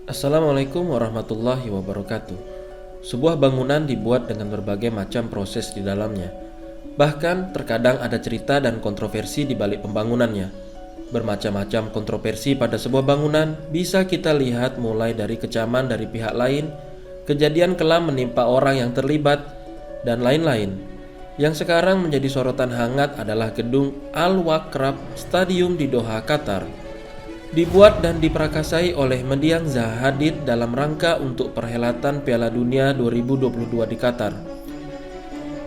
Assalamualaikum warahmatullahi wabarakatuh. Sebuah bangunan dibuat dengan berbagai macam proses di dalamnya. Bahkan terkadang ada cerita dan kontroversi di balik pembangunannya. Bermacam-macam kontroversi pada sebuah bangunan bisa kita lihat mulai dari kecaman dari pihak lain, kejadian kelam menimpa orang yang terlibat, dan lain-lain. Yang sekarang menjadi sorotan hangat adalah gedung Al-Wakrab Stadium di Doha, Qatar. Dibuat dan diperakasai oleh mendiang Zaha Hadid dalam rangka untuk perhelatan Piala Dunia 2022 di Qatar.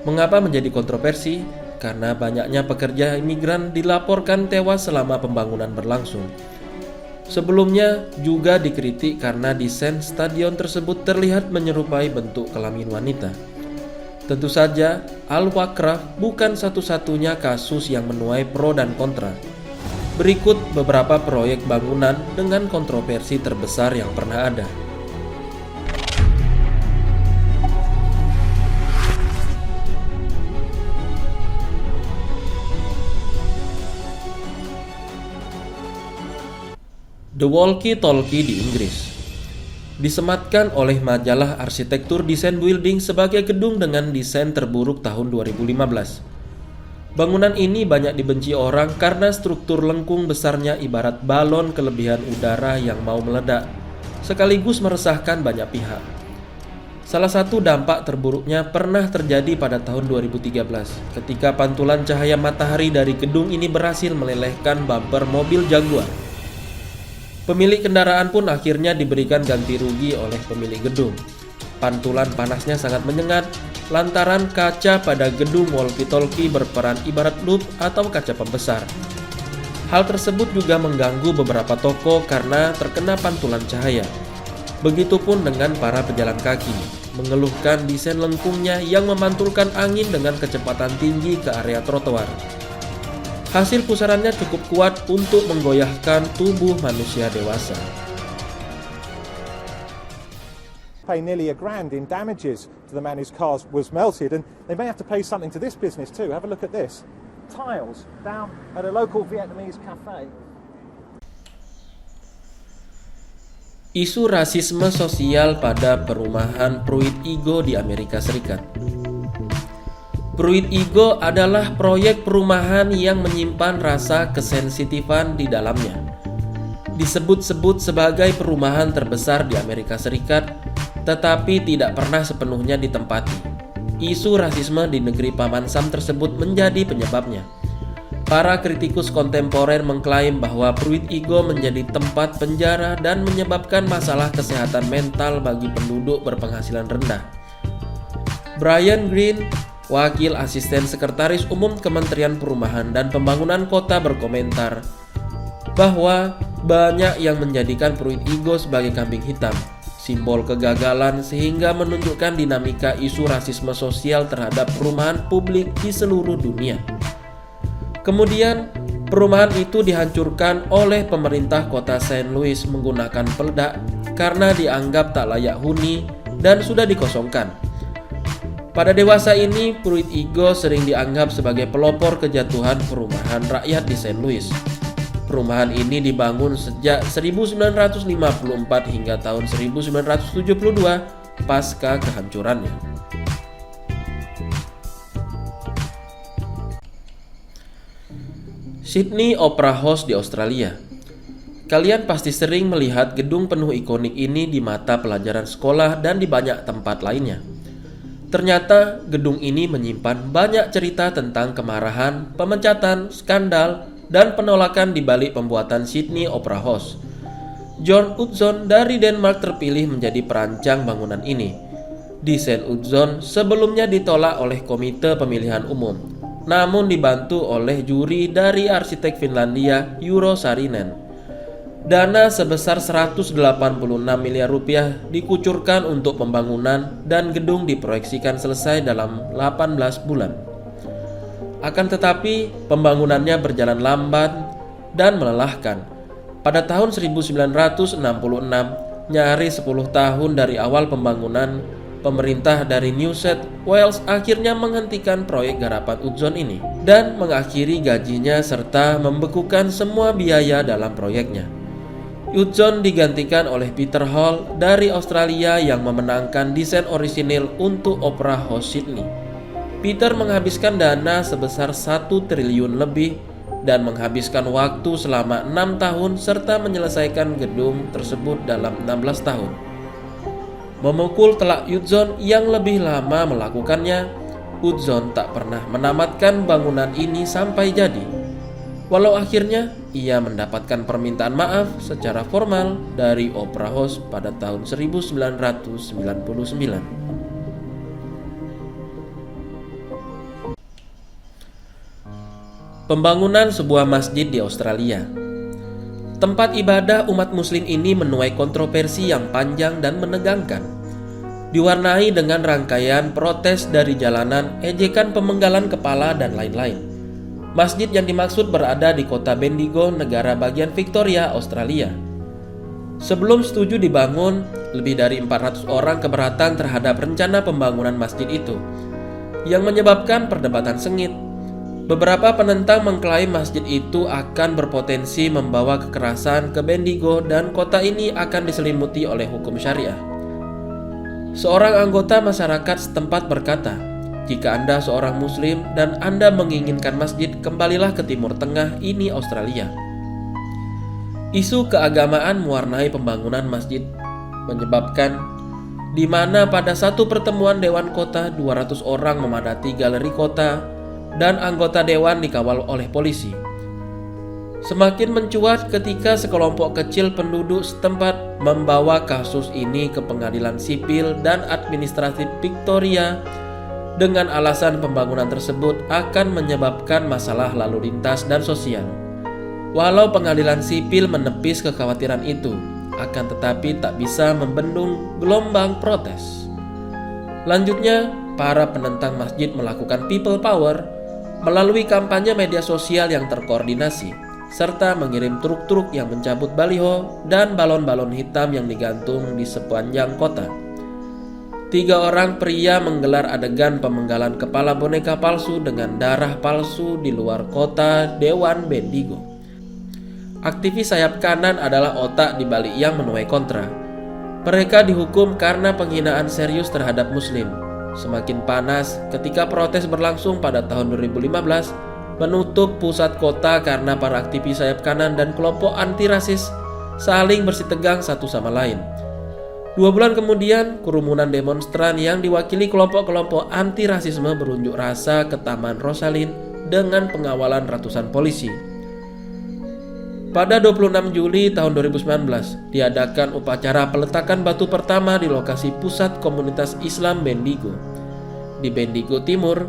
Mengapa menjadi kontroversi? Karena banyaknya pekerja imigran dilaporkan tewas selama pembangunan berlangsung. Sebelumnya juga dikritik karena desain stadion tersebut terlihat menyerupai bentuk kelamin wanita. Tentu saja, Al-Wakraf bukan satu-satunya kasus yang menuai pro dan kontra. Berikut beberapa proyek bangunan dengan kontroversi terbesar yang pernah ada. The Walkie Talkie di Inggris disematkan oleh majalah arsitektur Design Building sebagai gedung dengan desain terburuk tahun 2015. Bangunan ini banyak dibenci orang karena struktur lengkung besarnya ibarat balon kelebihan udara yang mau meledak, sekaligus meresahkan banyak pihak. Salah satu dampak terburuknya pernah terjadi pada tahun 2013 ketika pantulan cahaya matahari dari gedung ini berhasil melelehkan bumper mobil Jaguar. Pemilik kendaraan pun akhirnya diberikan ganti rugi oleh pemilik gedung. Pantulan panasnya sangat menyengat lantaran kaca pada gedung walkie-talkie berperan ibarat loop atau kaca pembesar. Hal tersebut juga mengganggu beberapa toko karena terkena pantulan cahaya. Begitupun dengan para pejalan kaki, mengeluhkan desain lengkungnya yang memantulkan angin dengan kecepatan tinggi ke area trotoar. Hasil pusarannya cukup kuat untuk menggoyahkan tubuh manusia dewasa. Pay nearly $1,000 in damages to the man whose car was melted, and they may have to pay something to this business too. Have a look at this. Tiles down at a local Vietnamese cafe. Isu rasisme sosial pada perumahan Pruitt Igoe di Amerika Serikat. Pruitt Igoe adalah proyek perumahan yang menyimpan rasa kesensitifan di dalamnya. Disebut-sebut sebagai perumahan terbesar di Amerika Serikat, tetapi tidak pernah sepenuhnya ditempati. Isu rasisme di negeri Paman Sam tersebut menjadi penyebabnya. Para kritikus kontemporer mengklaim bahwa Pruitt Igoe menjadi tempat penjara dan menyebabkan masalah kesehatan mental bagi penduduk berpenghasilan rendah. Brian Greene, wakil asisten sekretaris umum Kementerian Perumahan dan Pembangunan Kota, berkomentar bahwa banyak yang menjadikan Pruitt Igoe sebagai kambing hitam, simbol kegagalan, sehingga menunjukkan dinamika isu rasisme sosial terhadap perumahan publik di seluruh dunia. Kemudian, perumahan itu dihancurkan oleh pemerintah kota St. Louis menggunakan peledak karena dianggap tak layak huni dan sudah dikosongkan. Pada dewasa ini, Pruitt Igoe sering dianggap sebagai pelopor kejatuhan perumahan rakyat di St. Louis. Perumahan ini dibangun sejak 1954 hingga tahun 1972 pasca kehancurannya. Sydney Opera House di Australia. Kalian pasti sering melihat gedung penuh ikonik ini di mata pelajaran sekolah dan di banyak tempat lainnya. Ternyata gedung ini menyimpan banyak cerita tentang kemarahan, pemecatan, skandal, dan penolakan di balik pembuatan Sydney Opera House. John Utzon dari Denmark terpilih menjadi perancang bangunan ini. Desain Utzon sebelumnya ditolak oleh Komite Pemilihan Umum, namun dibantu oleh juri dari arsitek Finlandia Euro Saarinen. Dana sebesar 186 miliar rupiah dikucurkan untuk pembangunan dan gedung diproyeksikan selesai dalam 18 bulan. Akan tetapi, pembangunannya berjalan lambat dan melelahkan. Pada tahun 1966, nyaris 10 tahun dari awal pembangunan, pemerintah dari New South Wales akhirnya menghentikan proyek garapan Utzon ini dan mengakhiri gajinya serta membekukan semua biaya dalam proyeknya. Hudson digantikan oleh Peter Hall dari Australia yang memenangkan desain orisinil untuk Opera House Sydney. Peter menghabiskan dana sebesar 1 triliun lebih dan menghabiskan waktu selama 6 tahun serta menyelesaikan gedung tersebut dalam 16 tahun. Memukul telak Hudson yang lebih lama melakukannya, Hudson tak pernah menamatkan bangunan ini sampai jadi. Walau akhirnya ia mendapatkan permintaan maaf secara formal dari Opera House pada tahun 1999. Pembangunan sebuah masjid di Australia. Tempat ibadah umat muslim ini menuai kontroversi yang panjang dan menegangkan. Diwarnai dengan rangkaian protes dari jalanan, ejekan pemenggalan kepala, dan lain-lain. Masjid yang dimaksud berada di kota Bendigo, negara bagian Victoria, Australia. Sebelum setuju dibangun, lebih dari 400 orang keberatan terhadap rencana pembangunan masjid itu, yang menyebabkan perdebatan sengit. Beberapa penentang mengklaim masjid itu akan berpotensi membawa kekerasan ke Bendigo dan kota ini akan diselimuti oleh hukum syariah. Seorang anggota masyarakat setempat berkata, "Jika Anda seorang muslim dan Anda menginginkan masjid, kembalilah ke Timur Tengah, ini Australia." Isu keagamaan mewarnai pembangunan masjid menyebabkan di mana pada satu pertemuan Dewan Kota 200 orang memadati galeri kota dan anggota dewan dikawal oleh polisi. Semakin mencuat ketika sekelompok kecil penduduk setempat membawa kasus ini ke pengadilan sipil dan administratif Victoria dengan alasan pembangunan tersebut akan menyebabkan masalah lalu lintas dan sosial. Walau pengadilan sipil menepis kekhawatiran itu, akan tetapi tak bisa membendung gelombang protes. Lanjutnya, para penentang masjid melakukan people power melalui kampanye media sosial yang terkoordinasi, serta mengirim truk-truk yang mencabut baliho dan balon-balon hitam yang digantung di sepanjang kota. 3 orang pria menggelar adegan pemenggalan kepala boneka palsu dengan darah palsu di luar kota Dewan Bendigo. Aktivis sayap kanan adalah otak di balik yang menuai kontra. Mereka dihukum karena penghinaan serius terhadap muslim. Semakin panas ketika protes berlangsung pada tahun 2015 menutup pusat kota karena para aktivis sayap kanan dan kelompok anti-rasis saling bersitegang satu sama lain. 2 bulan kemudian, kerumunan demonstran yang diwakili kelompok-kelompok anti-rasisme berunjuk rasa ke Taman Rosalind dengan pengawalan ratusan polisi. Pada 26 Juli tahun 2019, diadakan upacara peletakan batu pertama di lokasi pusat komunitas Islam Bendigo, di Bendigo Timur,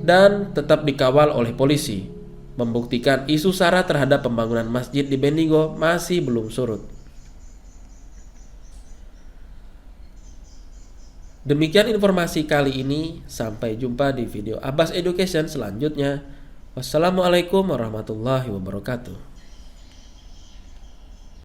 dan tetap dikawal oleh polisi, membuktikan isu sara terhadap pembangunan masjid di Bendigo masih belum surut. Demikian informasi kali ini, sampai jumpa di video Abbas Education selanjutnya. Wassalamualaikum warahmatullahi wabarakatuh.